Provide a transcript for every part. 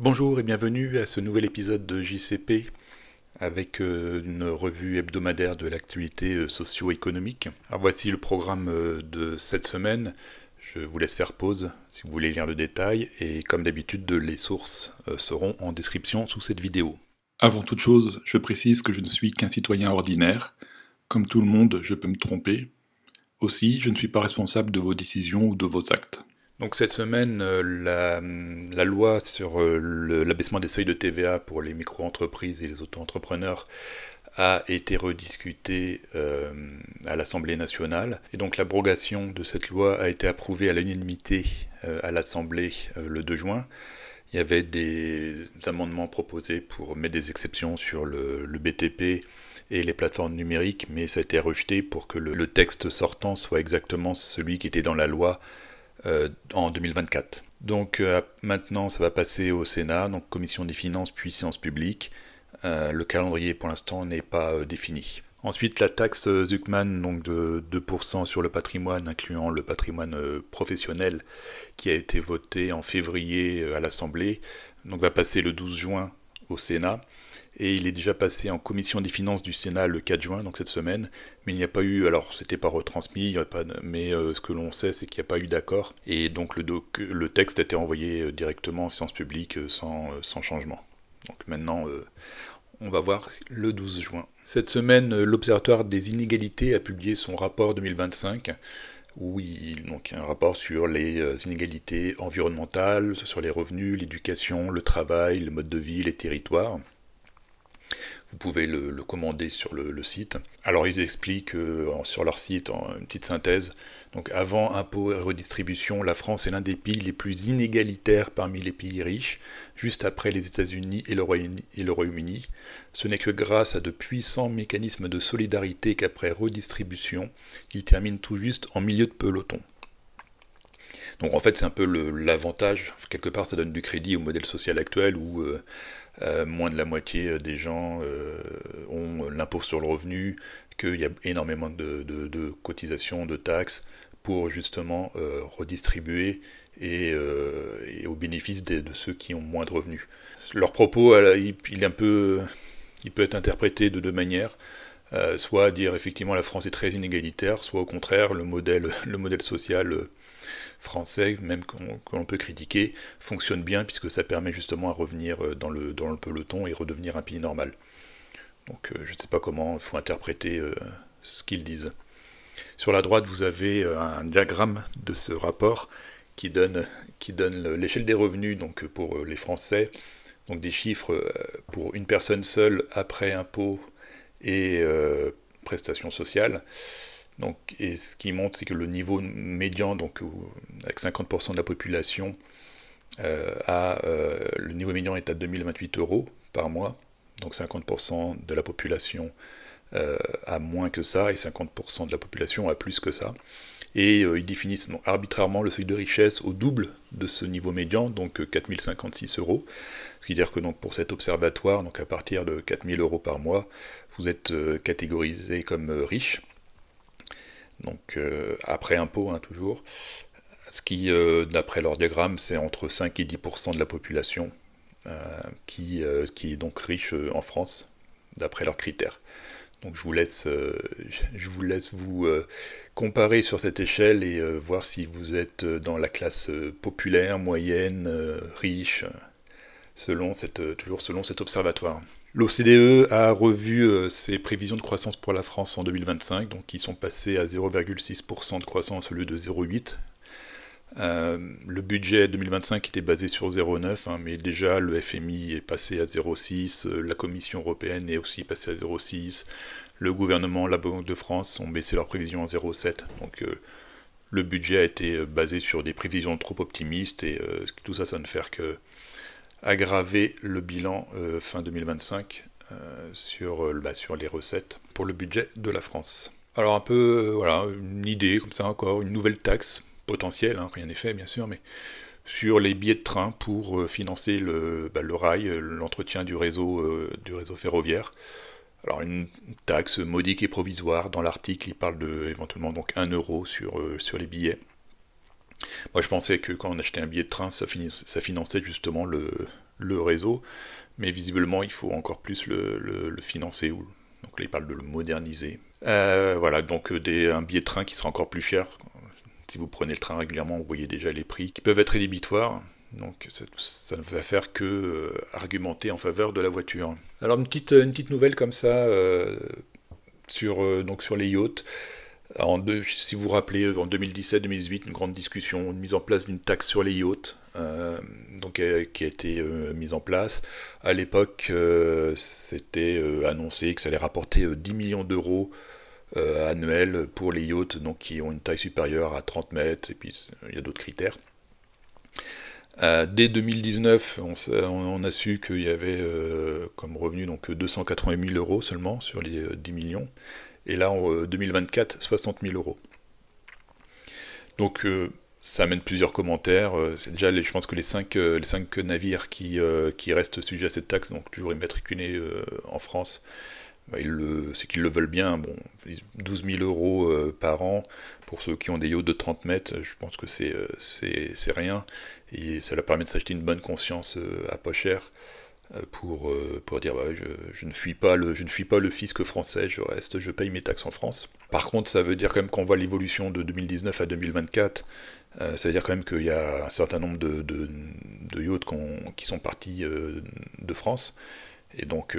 Bonjour et bienvenue à ce nouvel épisode de JCP avec une revue hebdomadaire de l'actualité socio-économique. Alors voici le programme de cette semaine. Je vous laisse faire pause si vous voulez lire le détail et comme d'habitude les sources seront en description sous cette vidéo. Avant toute chose, je précise que je ne suis qu'un citoyen ordinaire. Comme tout le monde, je peux me tromper. Aussi, je ne suis pas responsable de vos décisions ou de vos actes. Donc cette semaine, la loi sur l'abaissement des seuils de TVA pour les micro-entreprises et les auto-entrepreneurs a été rediscutée à l'Assemblée nationale. Et donc l'abrogation de cette loi a été approuvée à l'unanimité à l'Assemblée le 2 juin. Il y avait des amendements proposés pour mettre des exceptions sur le BTP et les plateformes numériques, mais ça a été rejeté pour que le texte sortant soit exactement celui qui était dans la loi en 2024. Donc maintenant, ça va passer au Sénat, donc commission des finances puis séance publique. Le calendrier pour l'instant n'est pas défini. Ensuite, la taxe Zuckman, donc de 2% sur le patrimoine, incluant le patrimoine professionnel, qui a été votée en février à l'Assemblée, donc va passer le 12 juin au Sénat. Et il est déjà passé en commission des finances du Sénat le 4 juin, donc cette semaine, mais il n'y a pas eu, alors c'était pas retransmis, mais ce que l'on sait c'est qu'il n'y a pas eu d'accord, et donc le texte a été envoyé directement en séance publique sans changement. Donc maintenant, on va voir le 12 juin. Cette semaine, l'Observatoire des inégalités a publié son rapport 2025, où donc, un rapport sur les inégalités environnementales, sur les revenus, l'éducation, le travail, le mode de vie, les territoires. Vous pouvez le commander sur le site. Alors ils expliquent sur leur site, en une petite synthèse, donc avant impôts et redistribution, la France est l'un des pays les plus inégalitaires parmi les pays riches, juste après les États-Unis et le Royaume-Uni. Ce n'est que grâce à de puissants mécanismes de solidarité qu'après redistribution, il termine tout juste en milieu de peloton. Donc en fait c'est un peu l'avantage, quelque part ça donne du crédit au modèle social actuel où moins de la moitié des gens ont l'impôt sur le revenu, qu'il y a énormément de cotisations, de taxes pour justement redistribuer et au bénéfice de ceux qui ont moins de revenus. Leur propos, il peut être interprété de deux manières. Soit dire effectivement la France est très inégalitaire, soit au contraire le modèle social français, même qu'on peut critiquer, fonctionne bien puisque ça permet justement à revenir dans le peloton et redevenir un pays normal. Donc je ne sais pas comment il faut interpréter ce qu'ils disent. Sur la droite, vous avez un diagramme de ce rapport qui donne l'échelle des revenus donc, pour les Français, donc des chiffres pour une personne seule après impôts et prestations sociales. Donc, et ce qui montre, c'est que le niveau médian, donc avec 50% de la population, le niveau médian est à 2028 euros par mois. Donc 50% de la population a moins que ça et 50% de la population a plus que ça. Et ils définissent arbitrairement le seuil de richesse au double de ce niveau médian, donc 4056 euros. Ce qui veut dire que donc, pour cet observatoire, donc à partir de 4000 euros par mois, vous êtes catégorisé comme riche. Donc après impôt toujours, ce qui, d'après leur diagramme, c'est entre 5 et 10% de la population qui est donc riche en France, d'après leurs critères. Donc je vous laisse vous comparer sur cette échelle et voir si vous êtes dans la classe populaire, moyenne, riche, toujours selon cet observatoire. L'OCDE a revu ses prévisions de croissance pour la France en 2025, donc ils sont passés à 0,6% de croissance au lieu de 0,8%. Le budget 2025 était basé sur 0,9, mais déjà le FMI est passé à 0,6, la Commission européenne est aussi passée à 0,6, le gouvernement, la Banque de France ont baissé leurs prévisions à 0,7, donc le budget a été basé sur des prévisions trop optimistes et tout ça, ça ne fait que aggraver le bilan fin 2025 sur les recettes pour le budget de la France. Alors un peu, voilà, une idée comme ça encore, une nouvelle taxe potentielle, rien n'est fait bien sûr, mais sur les billets de train pour financer le rail, l'entretien du réseau ferroviaire. Alors une taxe modique et provisoire, dans l'article il parle de éventuellement donc 1 euro sur les billets. Moi je pensais que quand on achetait un billet de train, ça finançait justement le réseau, mais visiblement il faut encore plus le financer, donc là il parle de le moderniser. Voilà, donc un billet de train qui sera encore plus cher. Si vous prenez le train régulièrement, vous voyez déjà les prix qui peuvent être rédhibitoires. Donc ça ne va faire que argumenter en faveur de la voiture. Alors une petite nouvelle comme ça donc sur les yachts. Si vous vous rappelez, en 2017-2018, une grande discussion, une mise en place d'une taxe sur les yachts, qui a été mise en place. À l'époque, c'était annoncé que ça allait rapporter 10 millions d'euros annuels pour les yachts donc, qui ont une taille supérieure à 30 mètres, et puis il y a d'autres critères. Dès 2019, on a su qu'il y avait comme revenu donc 280 000 euros seulement sur les 10 millions. Et là, en 2024, 60 000 euros. Donc, ça amène plusieurs commentaires. C'est déjà, je pense que les 5 navires qui restent sujets à cette taxe, donc toujours immatriculés en France, c'est qu'ils le veulent bien. Bon, 12 000 euros par an pour ceux qui ont des yachts de 30 mètres, je pense que c'est rien. Et ça leur permet de s'acheter une bonne conscience à pas cher pour dire je ne fuis pas le fisc français, je paye mes taxes en France. Par contre, ça veut dire quand même qu'on voit l'évolution de 2019 à 2024. Ça veut dire quand même qu'il y a un certain nombre de yachts qui sont partis de France. Et donc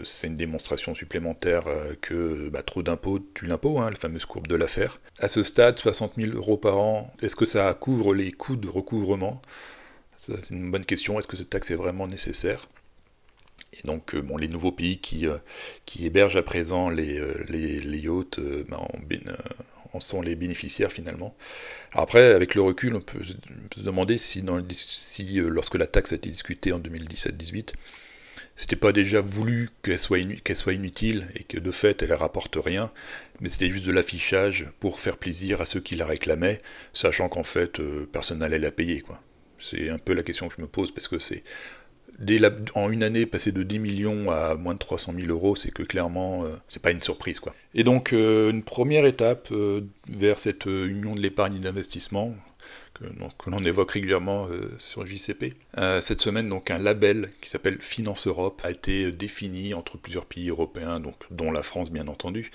c'est une démonstration supplémentaire que trop d'impôts tue l'impôt, la fameuse courbe de l'affaire. À ce stade, 60 000 euros par an, est-ce que ça couvre les coûts de recouvrement ? C'est une bonne question, est-ce que cette taxe est vraiment nécessaire ? Et donc les nouveaux pays qui hébergent à présent les yachts en sont les bénéficiaires finalement. Alors après, avec le recul, on peut se demander si lorsque la taxe a été discutée en 2017-18, c'était pas déjà voulu qu'elle soit inutile et que de fait elle ne rapporte rien, mais c'était juste de l'affichage pour faire plaisir à ceux qui la réclamaient, sachant qu'en fait personne n'allait la payer, quoi. C'est un peu la question que je me pose, parce que en une année, passer de 10 millions à moins de 300 000 euros, c'est que clairement, c'est pas une surprise, quoi. Et donc, une première étape vers cette union de l'épargne et de l'investissement, que l'on évoque régulièrement sur JCP. Cette semaine, donc, un label qui s'appelle Finance Europe a été défini entre plusieurs pays européens, donc, dont la France, bien entendu,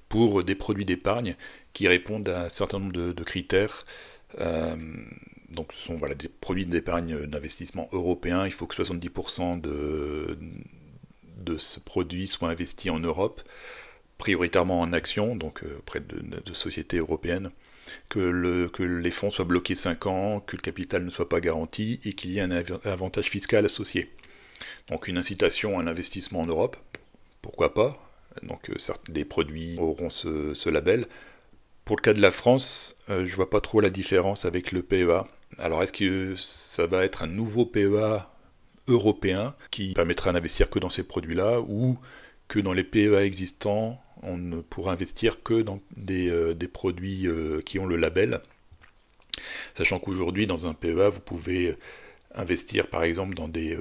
pour des produits d'épargne qui répondent à un certain nombre de critères. Donc ce sont des produits d'épargne d'investissement européens. Il faut que 70% de ce produit soit investi en Europe, prioritairement en actions, donc auprès de sociétés européennes, que les fonds soient bloqués 5 ans, que le capital ne soit pas garanti et qu'il y ait un avantage fiscal associé. Donc une incitation à l'investissement en Europe, pourquoi pas. Donc des produits auront ce label. Pour le cas de la France, je vois pas trop la différence avec le PEA. Alors est-ce que ça va être un nouveau PEA européen qui permettra d'investir que dans ces produits-là, ou que dans les PEA existants, on ne pourra investir que dans des produits qui ont le label, sachant qu'aujourd'hui dans un PEA vous pouvez investir par exemple dans des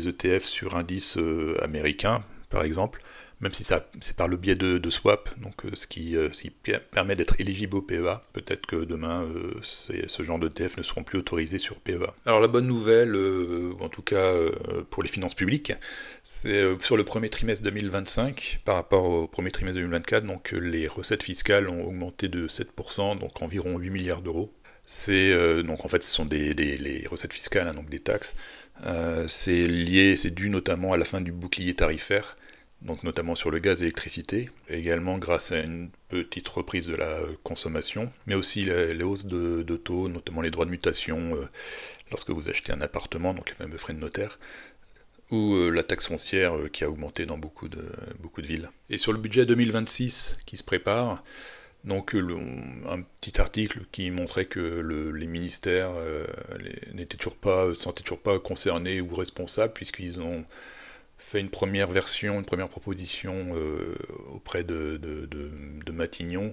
ETF sur indices américains par exemple, même si c'est par le biais de swap, donc ce qui permet d'être éligible au PEA. Peut-être que demain, ce genre d'ETF ne seront plus autorisés sur PEA. Alors la bonne nouvelle, en tout cas pour les finances publiques, c'est sur le premier trimestre 2025, par rapport au premier trimestre 2024, donc les recettes fiscales ont augmenté de 7%, donc environ 8 milliards d'euros. Donc en fait ce sont les recettes fiscales, donc des taxes. C'est dû notamment à la fin du bouclier tarifaire, donc notamment sur le gaz et l'électricité, également grâce à une petite reprise de la consommation, mais aussi les hausses de taux, notamment les droits de mutation lorsque vous achetez un appartement, donc les fameux frais de notaire, ou la taxe foncière qui a augmenté dans beaucoup de villes. Et sur le budget 2026 qui se prépare, donc un petit article qui montrait que les ministères ne se sentaient toujours pas concernés ou responsables, puisqu'ils ont fait une première proposition auprès de Matignon,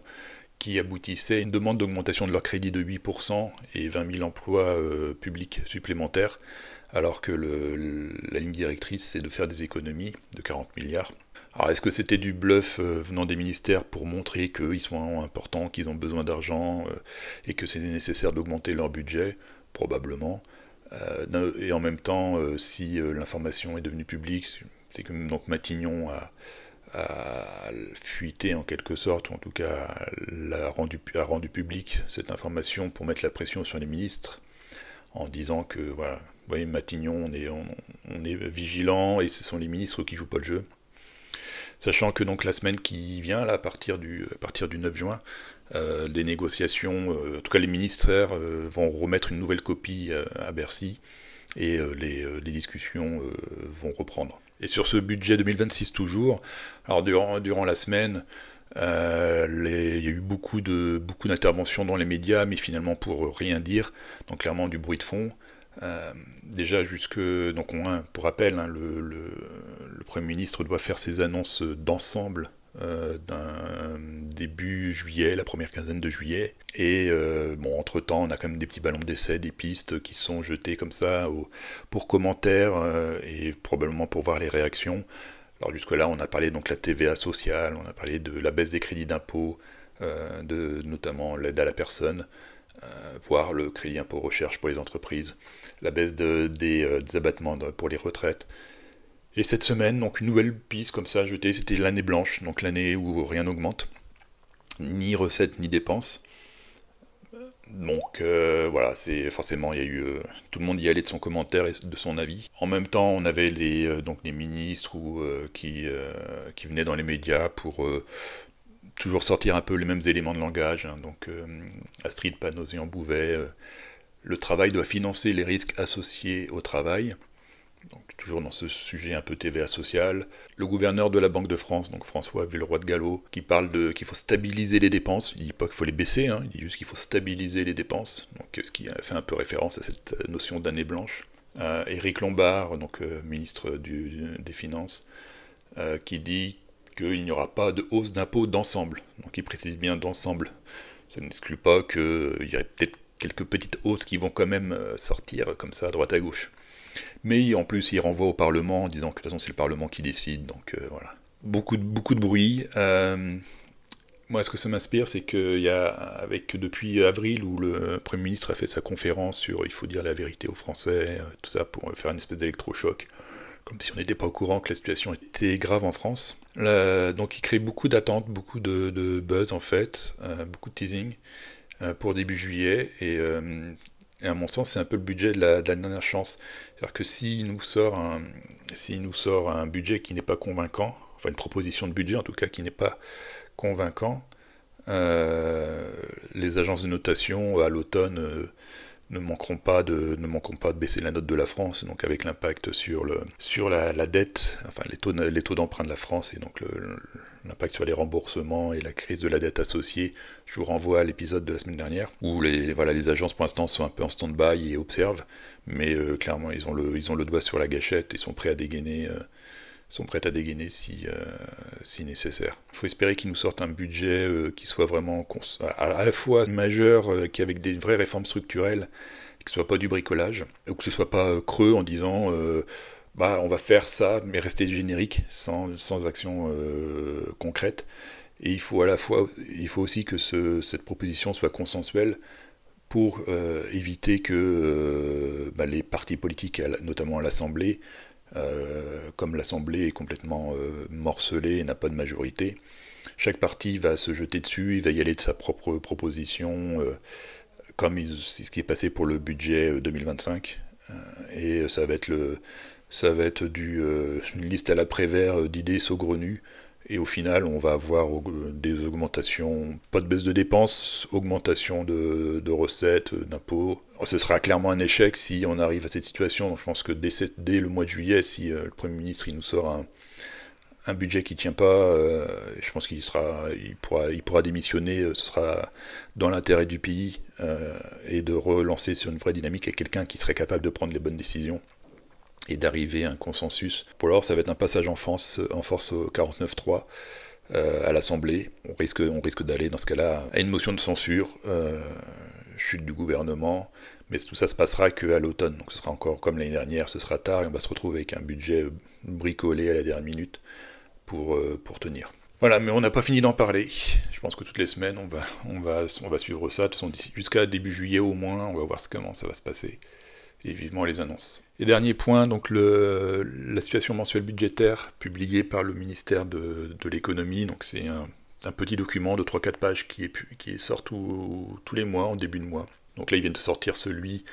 qui aboutissait à une demande d'augmentation de leur crédit de 8% et 20 000 emplois publics supplémentaires, alors que la ligne directrice, c'est de faire des économies de 40 milliards. Alors est-ce que c'était du bluff venant des ministères pour montrer qu'ils sont importants, qu'ils ont besoin d'argent et que c'est nécessaire d'augmenter leur budget ? Probablement. Et en même temps, si l'information est devenue publique, c'est que donc Matignon a fuité en quelque sorte, ou en tout cas a rendu public cette information pour mettre la pression sur les ministres, en disant que voilà, vous voyez, Matignon, on est vigilant et ce sont les ministres qui jouent pas le jeu. Sachant que donc la semaine qui vient, là, à partir du 9 juin, des négociations, en tout cas les ministères vont remettre une nouvelle copie à Bercy et les discussions vont reprendre. Et sur ce budget 2026 toujours, alors durant la semaine, il y a eu beaucoup d'interventions dans les médias, mais finalement pour rien dire, donc clairement du bruit de fond. Déjà donc pour rappel, hein, le Premier ministre doit faire ses annonces d'ensemble d'un début juillet, la première quinzaine de juillet, et entre-temps on a quand même des petits ballons d'essai, des pistes qui sont jetées comme ça pour commentaires et probablement pour voir les réactions. Alors jusque-là on a parlé donc de la TVA sociale, on a parlé de la baisse des crédits d'impôt, de notamment l'aide à la personne, voire le crédit impôt recherche pour les entreprises, la baisse des abattements pour les retraites. Et cette semaine, donc une nouvelle piste comme ça jetée, c'était l'année blanche, donc l'année où rien n'augmente, ni recettes ni dépenses. Donc voilà, c'est forcément, il y a eu tout le monde y allait de son commentaire et de son avis. En même temps, on avait donc les ministres qui venaient dans les médias pour toujours sortir un peu les mêmes éléments de langage. Hein. Donc Astrid Panosyan-Bouvet, le travail doit financer les risques associés au travail. Donc, toujours dans ce sujet un peu TVA social. Le gouverneur de la Banque de France, donc François Villeroy de Galhau, qui parle qu'il faut stabiliser les dépenses. Il ne dit pas qu'il faut les baisser, hein, il dit juste qu'il faut stabiliser les dépenses. Donc, ce qui a fait un peu référence à cette notion d'année blanche. Éric Lombard, donc ministre des Finances, qui dit qu'il n'y aura pas de hausse d'impôts d'ensemble. Donc il précise bien d'ensemble. Ça n'exclut pas qu'il y aurait peut-être quelques petites hausses qui vont quand même sortir comme ça à droite à gauche. Mais en plus, il renvoie au Parlement en disant que de toute façon c'est le Parlement qui décide, donc voilà. Beaucoup de bruit. Moi, ce que ça m'inspire, c'est qu'il y a, depuis avril, où le Premier ministre a fait sa conférence sur il faut dire la vérité aux Français, tout ça, pour faire une espèce d'électrochoc, comme si on n'était pas au courant que la situation était grave en France. Donc il crée beaucoup d'attentes, beaucoup de buzz en fait, beaucoup de teasing pour début juillet, et à mon sens, c'est un peu le budget de la dernière chance. C'est-à-dire que s'il nous sort un budget qui n'est pas convaincant, enfin une proposition de budget en tout cas qui n'est pas convaincant, les agences de notation à l'automne ne manqueront pas de baisser la note de la France, donc avec l'impact sur la dette, enfin les taux d'emprunt de la France, et donc l'impact sur les remboursements et la crise de la dette associée. Je vous renvoie à l'épisode de la semaine dernière, où les agences pour l'instant sont un peu en stand-by et observent, mais clairement ils ont le doigt sur la gâchette et sont prêts à dégainer. Si nécessaire. Il faut espérer qu'ils nous sortent un budget qui soit vraiment à la fois majeur, qui avec des vraies réformes structurelles, que ce soit pas du bricolage, ou que ce soit pas creux en disant on va faire ça, mais rester générique, sans action concrète. Et il faut aussi que cette proposition soit consensuelle pour éviter que les partis politiques, notamment à l'Assemblée, comme l'Assemblée est complètement morcelée et n'a pas de majorité, chaque parti va se jeter dessus, il va y aller de sa propre proposition, comme c'est ce qui est passé pour le budget 2025, et ça va être une liste à la Prévert d'idées saugrenues, et au final on va avoir des augmentations, pas de baisse de dépenses, augmentation de recettes, d'impôts. Ce sera clairement un échec si on arrive à cette situation. Donc je pense que dès le mois de juillet, si le Premier ministre il nous sort un budget qui ne tient pas, je pense qu'il pourra démissionner, ce sera dans l'intérêt du pays, et de relancer sur une vraie dynamique avec quelqu'un qui serait capable de prendre les bonnes décisions et d'arriver à un consensus. Pour l'heure, ça va être un passage en force au 49.3 à l'Assemblée. On risque d'aller dans ce cas-là à une motion de censure, chute du gouvernement, mais tout ça se passera qu'à l'automne, donc ce sera encore comme l'année dernière, ce sera tard, et on va se retrouver avec un budget bricolé à la dernière minute pour tenir. Voilà, mais on n'a pas fini d'en parler. Je pense que toutes les semaines, on va suivre ça. De toute façon, jusqu'à début juillet au moins, on va voir comment ça va se passer. et vivement les annonces. Et dernier point, donc la situation mensuelle budgétaire publiée par le ministère de l'économie, donc c'est un petit document de 3-4 pages qui sort tous les mois, en début de mois. Donc là, ils viennent de sortir celui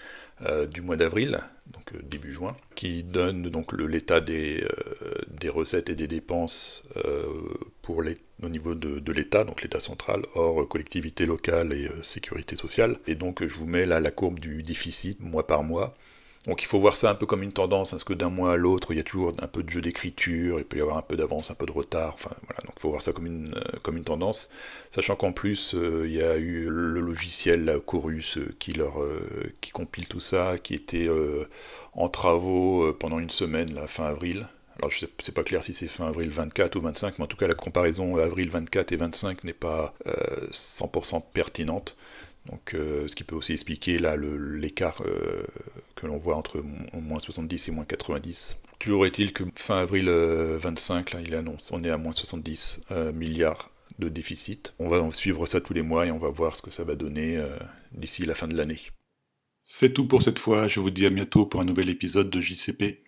du mois d'avril, donc début juin, qui donne donc l'état des recettes et des dépenses au niveau de l'État, donc l'État central, hors collectivité locale et sécurité sociale. Et donc je vous mets là la courbe du déficit mois par mois. Donc il faut voir ça un peu comme une tendance, parce que d'un mois à l'autre, il y a toujours un peu de jeu d'écriture, il peut y avoir un peu d'avance, un peu de retard, enfin voilà, donc il faut voir ça comme une tendance, sachant qu'en plus, il y a eu le logiciel là, Chorus qui compile tout ça, qui était en travaux pendant une semaine, là, fin avril. Alors je sais, c'est pas clair si c'est fin avril 24 ou 25, mais en tout cas la comparaison avril 24 et 25 n'est pas 100% pertinente. Donc, ce qui peut aussi expliquer là l'écart que l'on voit entre moins 70 et moins 90. Toujours est-il que fin avril 25, là, il annonce, on est à moins 70 milliards de déficit. On va suivre ça tous les mois et on va voir ce que ça va donner d'ici la fin de l'année. C'est tout pour cette fois, je vous dis à bientôt pour un nouvel épisode de JCP.